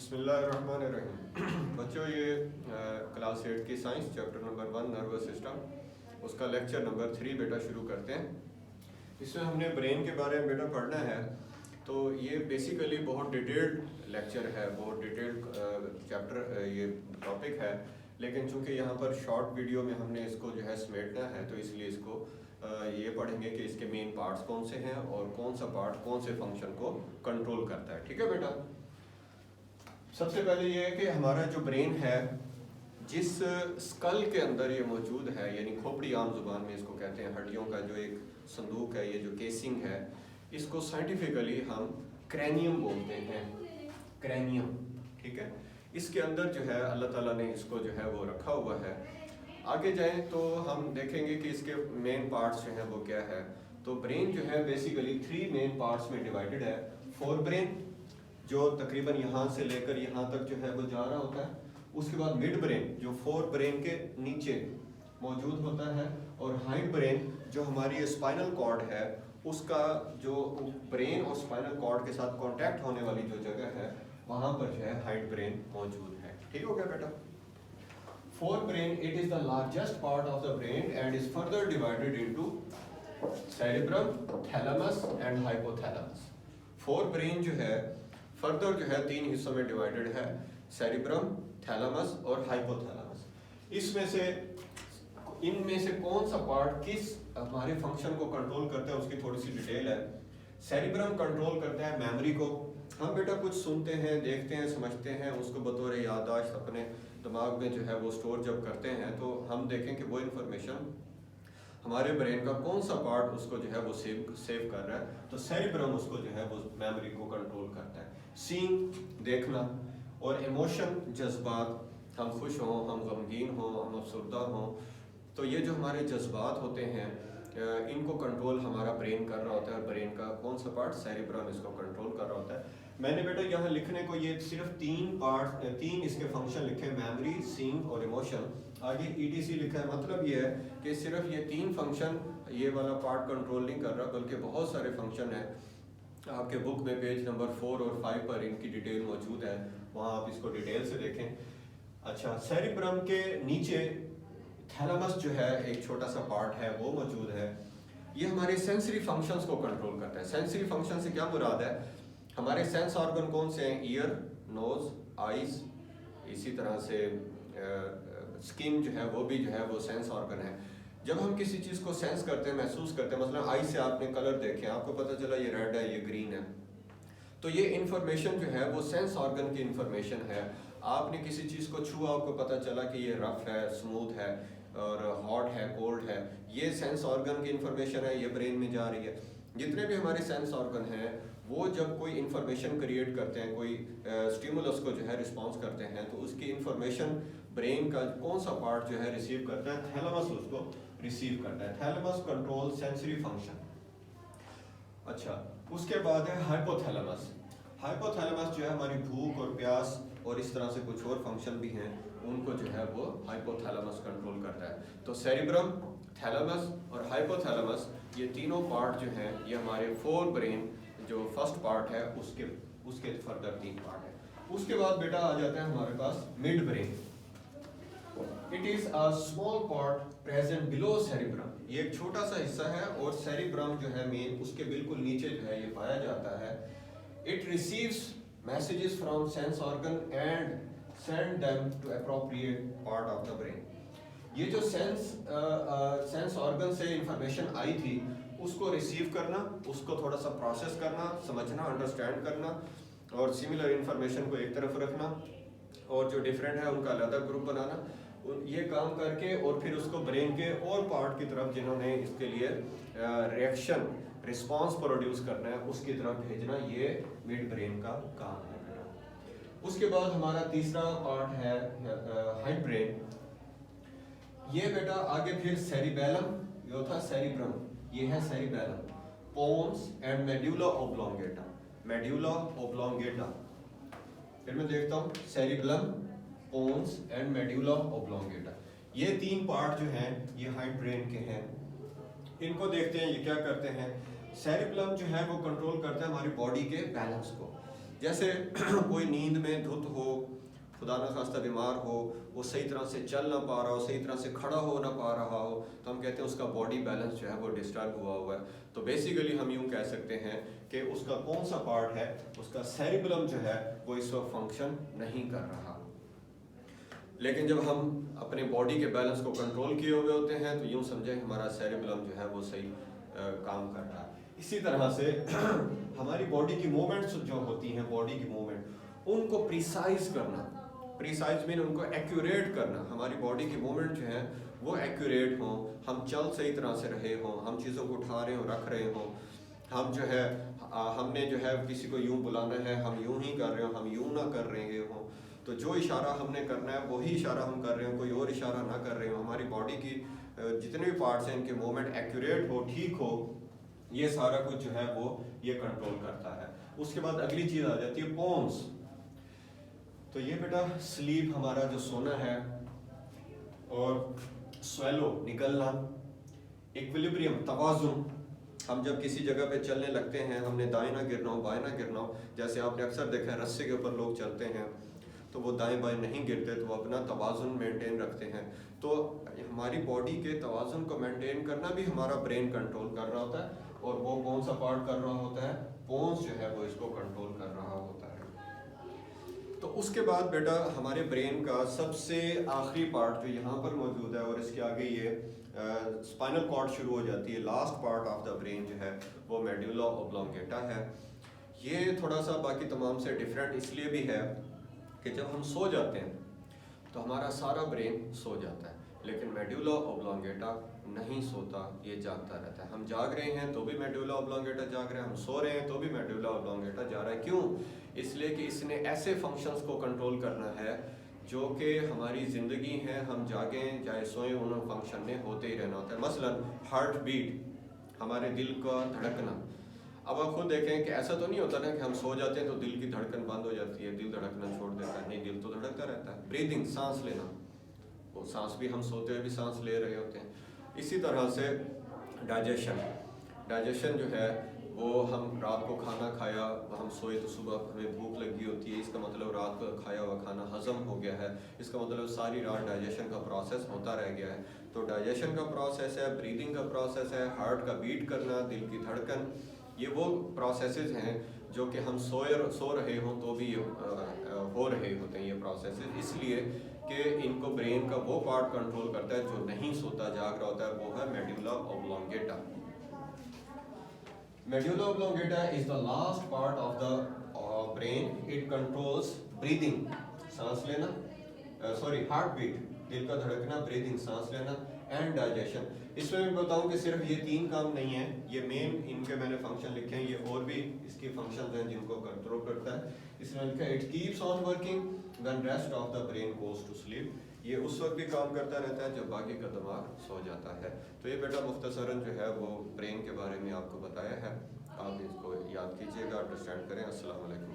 बिस्मिल्लाहिर्रहमानिर्रहीम। बच्चों, ये क्लास 8 की science chapter number 1 nervous system उसका लेक्चर नंबर 3 बेटा शुरू करते हैं। इसमें हमने ब्रेन के बारे में बेटा पढ़ना है। तो ये बेसिकली बहुत डिटेल्ड लेक्चर है, बहुत डिटेल्ड चैप्टर ये टॉपिक है, लेकिन चूंकि यहाँ पर शॉर्ट वीडियो में हमने इसको जो है समेटना है तो इसलिए इसको ये पढ़ेंगे कि इसके मेन पार्ट्स कौन से हैं और कौन सा पार्ट कौन से फंक्शन को कंट्रोल करता है। ठीक है बेटा, सबसे पहले ये है कि हमारा जो ब्रेन है जिस स्कल के अंदर ये मौजूद है, यानी खोपड़ी आम जुबान में इसको कहते हैं, हड्डियों का जो एक संदूक है, ये जो केसिंग है, इसको साइंटिफिकली हम क्रैनियम बोलते हैं। क्रैनियम, ठीक है। इसके अंदर जो है अल्लाह ताला ने इसको जो है वो रखा हुआ है। आगे जाएं तो हम देखेंगे कि इसके मेन पार्ट्स जो हैं वो क्या है। तो ब्रेन जो है बेसिकली 3 मेन पार्ट्स में डिवाइडेड है। फोर ब्रेन जो तकरीबन यहाँ से लेकर यहाँ तक जो है वो जा रहा होता है, उसके बाद मिड ब्रेन जो फोर ब्रेन के नीचे मौजूद होता है, और हाइड ब्रेन जो हमारी स्पाइनल कॉर्ड है उसका जो ब्रेन और स्पाइनल कॉर्ड के साथ कांटेक्ट होने वाली जो जगह है वहाँ पर जो है हाइड ब्रेन मौजूद है। ठीक हो गया बेटा। Fore brain it is the largest part of the brain and is further divided into cerebrum, thalamus and hypothalamus. Fore brain जो है फर्दर जो है 3 हिस्सों में डिवाइडेड है, सेरिब्रम, थैलेमस और हाइपोथैलेमस। इनमें से कौन सा पार्ट किस हमारे फंक्शन को कंट्रोल करता है उसकी थोड़ी सी डिटेल है। सेरिब्रम कंट्रोल करता है मेमोरी को। हम बेटा कुछ सुनते हैं, देखते हैं, समझते हैं, उसको बतौर याददाश्त अपने दिमाग में जो है वो स्टोर जब करते हैं तो हम देखें कि वो इन्फॉर्मेशन हमारे ब्रेन का कौन सा पार्ट उसको जो है वो सेव कर रहा है। तो सेरिब्रम उसको जो है वो मेमोरी को कंट्रोल करता है। सीइंग, देखना, और इमोशन, जज्बात, हम खुश हों, हम गमगीन हों, हम अफसरदा हों, तो ये जो हमारे जज्बात होते हैं इनको कंट्रोल हमारा ब्रेन कर रहा होता है। और ब्रेन का कौन सा पार्ट, सेरिब्रम, इसको कंट्रोल कर रहा होता है। मैंने बेटा यहाँ लिखने को ये सिर्फ 3 इसके फंक्शन लिखे हैं, मेमोरी, सीइंग और इमोशन। आगे ETC लिखा है, मतलब ये है कि सिर्फ ये 3 फंक्शन ये वाला पार्ट कंट्रोल नहीं कर रहा, बल्कि बहुत सारे फंक्शन हैं। आपके बुक में पेज नंबर 4 और 5 पर इनकी डिटेल मौजूद है, वहाँ आप इसको डिटेल से देखें। अच्छा, सेरिब्रम के नीचे थैलेमस जो है एक छोटा सा पार्ट है वो मौजूद है। ये हमारे सेंसरी फंक्शंस को कंट्रोल करता है। सेंसरी फंक्शन से क्या मुराद है, हमारे सेंस ऑर्गन कौन से हैं, ईयर, नोज, आईज, इसी तरह से स्किन जो है वो भी जो है वो सेंस ऑर्गन है। जब हम किसी चीज़ को सेंस करते हैं, महसूस करते हैं, मतलब आई से आपने कलर देखे, आपको पता चला ये रेड है, ये ग्रीन है, तो ये इन्फॉर्मेशन जो है वो सेंस ऑर्गन की इन्फॉर्मेशन है। आपने किसी चीज़ को छुआ, आपको पता चला कि ये रफ है, स्मूथ है और हॉट है, कोल्ड है, ये सेंस ऑर्गन की इन्फॉर्मेशन है, ये ब्रेन में जा रही है। जितने भी हमारे सेंस ऑर्गन हैं वो जब कोई इन्फॉर्मेशन क्रिएट करते हैं, कोई स्टिमुलस को जो है रिस्पॉन्स करते हैं, तो उसकी इन्फॉर्मेशन ब्रेन का कौन सा पार्ट जो है रिसीव करता है, थैलेमस उसको रिसीव करता है। Thalamus control sensory function. अच्छा, उसके बाद है हाइपोथैलेमस। हाइपोथैलेमस जो है हमारी भूख और प्यास और इस तरह से कुछ और फंक्शन भी हैं, उनको जो है वो हाइपोथैलेमस कंट्रोल करता है। तो सेरिब्रम, थैलेमस और हाइपोथैलेमस ये तीनों पार्ट जो हैं ये हमारे फोर ब्रेन जो फर्स्ट पार्ट है उसके फर्दर 3 पार्ट है। उसके बाद बेटा आ जाता है हमारे पास mid brain. It is a small part present below cerebrum. ये एक छोटा सा हिस्सा है और सेरिब्रम जो है मेन उसके बिल्कुल नीचे जो है ये पाया जाता है। It receives messages from sense organ and send them to appropriate part of the brain. ये जो सेंस ऑर्गन से इंफॉर्मेशन आई थी उसको रिसीव करना, उसको थोड़ा सा प्रोसेस करना, समझना, अंडरस्टैंड करना, और सिमिलर इंफॉर्मेशन को एक तरफ रखना और जो डिफरेंट है उनका अलग ग्रुप बनाना, ये काम करके और फिर उसको ब्रेन के और पार्ट की तरफ जिन्होंने इसके लिए रिएक्शन रिस्पांस प्रोड्यूस करना है उसकी तरफ भेजना, ये मिड ब्रेन का काम है। उसके बाद हमारा तीसरा पार्ट है हाइड ब्रेन। ये बेटा आगे फिर सेरिबेलम, ये था सेरिब्रम, ये है cerebellum, pons and medulla oblongata. Medulla oblongata, फिर मैं देखता हूँ, cerebellum, pons and medulla oblongata, ये 3 पार्ट जो हैं ये हाइड ब्रेन के हैं। इनको देखते हैं ये क्या करते हैं। सेरिबेलम जो है वो कंट्रोल करता है हमारी बॉडी के बैलेंस को। जैसे कोई नींद में धुत हो, खुदा न खास्ता बीमार हो, वो सही तरह से चल ना पा रहा हो, सही तरह से खड़ा हो ना पा रहा हो, तो हम कहते हैं उसका बॉडी बैलेंस जो है वो डिस्टर्ब हुआ है। तो बेसिकली हम यूँ कह सकते हैं कि उसका कौन सा पार्ट है, उसका सेरिबेलम जो है वो इस वक्त फंक्शन नहीं कर रहा। लेकिन जब हम अपने बॉडी के बैलेंस को कंट्रोल किए हुए होते हैं तो यूँ समझें हमारा सेरिबेलम जो है वो सही काम कर रहा है। इसी तरह से हमारी बॉडी की मूवमेंट्स जो होती हैं, बॉडी की मूवमेंट उनको प्रिसाइज करना, प्रिसाइज मीन उनको एक्यूरेट करना, हमारी बॉडी की मूवमेंट जो है वो एक्यूरेट हों, हम चल सही तरह से रहे हों, हम चीज़ों को उठा रहे हों, रख रहे हों, हम जो है हमने जो है किसी को यूँ बुलाना है हम यूँ ही कर रहे हो, हम यूँ ना कर रहे हों, तो जो इशारा हमने करना है वही इशारा हम कर रहे हो, कोई और इशारा ना कर रहे हो, हमारी बॉडी की जितने भी पार्ट्स हैं इनके मूवमेंट एक्यूरेट हो, ठीक हो, ये सारा कुछ जो है वो ये कंट्रोल करता है। उसके बाद अगली चीज़ आ जाती है पॉन्स। तो ये बेटा स्लीप हमारा जो सोना है, और स्वेलो निकलना, इक्विलिब्रियम तवाज़ुन, हम जब किसी जगह पे चलने लगते हैं हमने दाएं ना गिरना हो बाएं ना गिरना हो, जैसे आपने अक्सर देखा है रस्से के ऊपर लोग चलते हैं तो वो दाएं बाएं नहीं गिरते, तो वो अपना तवाज़ुन मेंटेन रखते हैं। तो हमारी बॉडी के तवाज़ुन को मेंटेन करना भी हमारा ब्रेन कंट्रोल कर रहा होता है, और वो कौन सा पार्ट कर रहा होता है, पोन्स जो है वो इसको कंट्रोल कर रहा होता है। तो उसके बाद बेटा हमारे ब्रेन का सबसे आखिरी पार्ट जो यहाँ पर मौजूद है, और इसके आगे ये स्पाइनल कॉर्ड शुरू हो जाती है, last part of the brain जो है वो मेडुला ऑब्लोंगेटा है। ये थोड़ा सा बाकी तमाम से डिफरेंट इसलिए भी है कि जब हम सो जाते हैं तो हमारा सारा ब्रेन सो जाता है, लेकिन मेडुला ऑब्लोंगेटा नहीं सोता, ये जागता रहता है। हम जाग रहे हैं तो भी मेडुला ऑब्लोंगेटा जाग रहा है, हम सो रहे हैं तो भी मेडुला ऑब्लोंगेटा जा रहा है। क्यों? इसलिए कि इसने ऐसे फंक्शंस को कंट्रोल करना है जो कि हमारी ज़िंदगी है, हम जागें चाहे सोएं, उन फंक्शन ने होते ही रहना होता है। मसलन हार्ट बीट, हमारे दिल का धड़कना। अब आप खुद देखें कि ऐसा तो नहीं होता ना कि हम सो जाते हैं तो दिल की धड़कन बंद हो जाती है, दिल धड़कना छोड़ देता है, नहीं, दिल तो धड़कता रहता है। ब्रीदिंग, सांस लेना, वो सांस भी हम सोते हुए भी सांस ले रहे होते हैं। इसी तरह से डाइजेशन, डाइजेशन जो है वो हम रात को खाना खाया, हम सोए तो सुबह हमें भूख लगी होती है, इसका मतलब रात को खाया हुआ खाना हजम हो गया है, इसका मतलब सारी रात डाइजेशन का प्रोसेस होता रह गया है। तो डाइजेशन का प्रोसेस है, ब्रीदिंग का प्रोसेस है, हार्ट का बीट करना, दिल की धड़कन, ये वो प्रोसेसेस हैं जो कि हम सो रहे हों तो भी हो रहे होते हैं ये प्रोसेसेस, इसलिए कि इनको ब्रेन का वो पार्ट कंट्रोल करता है जो नहीं सोता, जाग रहा होता है, वो है medulla oblongata. Medulla oblongata is the last part of the brain, it controls breathing, सांस लेना, हार्ट बीट, दिल का धड़कना, ब्रीदिंग, सांस लेना, एंड डाइजेशन। इसमें मैं बताऊं कि सिर्फ ये 3 काम नहीं है, ये मेन इनके मैंने फंक्शन लिखे हैं, ये और भी इसके फंक्शंस हैं जिनको कंट्रोल करता है। इसमें लिखा है it keeps on working when rest of the brain goes to sleep, ये उस वक्त भी काम करता रहता है जब बाकी का दिमाग सो जाता है। तो ये बेटा मुख्तसरन जो है वो ब्रेन के बारे में आपको बताया है, आप इसको याद कीजिएगा, अंडरस्टैंड करें। अस्सलाम वालेकुम।